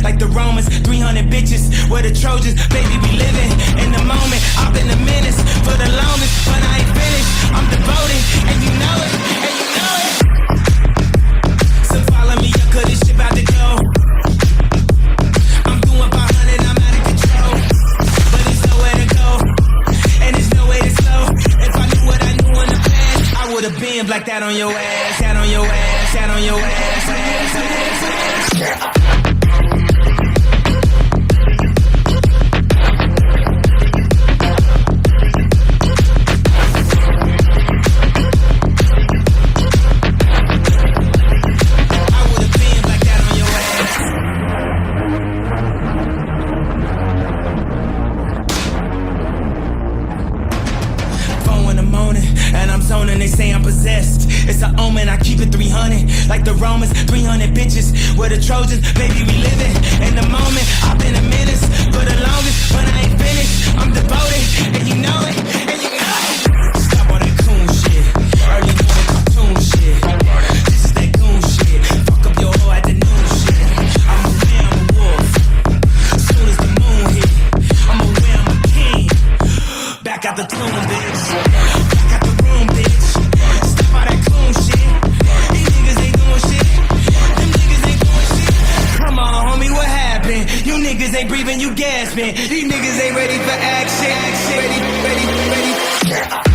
Like the Romans, 300 bitches, we're the Trojans. Baby, we living in the moment. I've been a menace for the longest, but I ain't finished. I'm devoted, and you know it, and you know it. So follow me up, 'cause this shit about to go. I'm doing 500, I'm out of control. But there's nowhere to go, and there's no way to slow. If I knew what I knew in the past, I would've been like that on your ass, that on your ass, that on your ass, ass, ass, ass. And they say I'm possessed. It's an omen, I keep it 300. Like the Romans, 300 bitches. We're the Trojans, baby, we living in the moment. I've been a menace for the longest, but I ain't finished. I'm devoted, and you know it, and you know it. Stop all that coon shit, early morning cartoon shit. This is that goon shit, fuck up your hoe at the noon shit. I'm a man, I'm a wolf. Soon as the moon hit, I'm a win, I'm a king. Back out the tomb, bitch. Back out the room, bitch. Stop all that coon shit. These niggas ain't doing shit. Them niggas ain't doing shit. Come on, homie, what happened? You niggas ain't breathing, you gasping. These niggas ain't ready for action. Ready.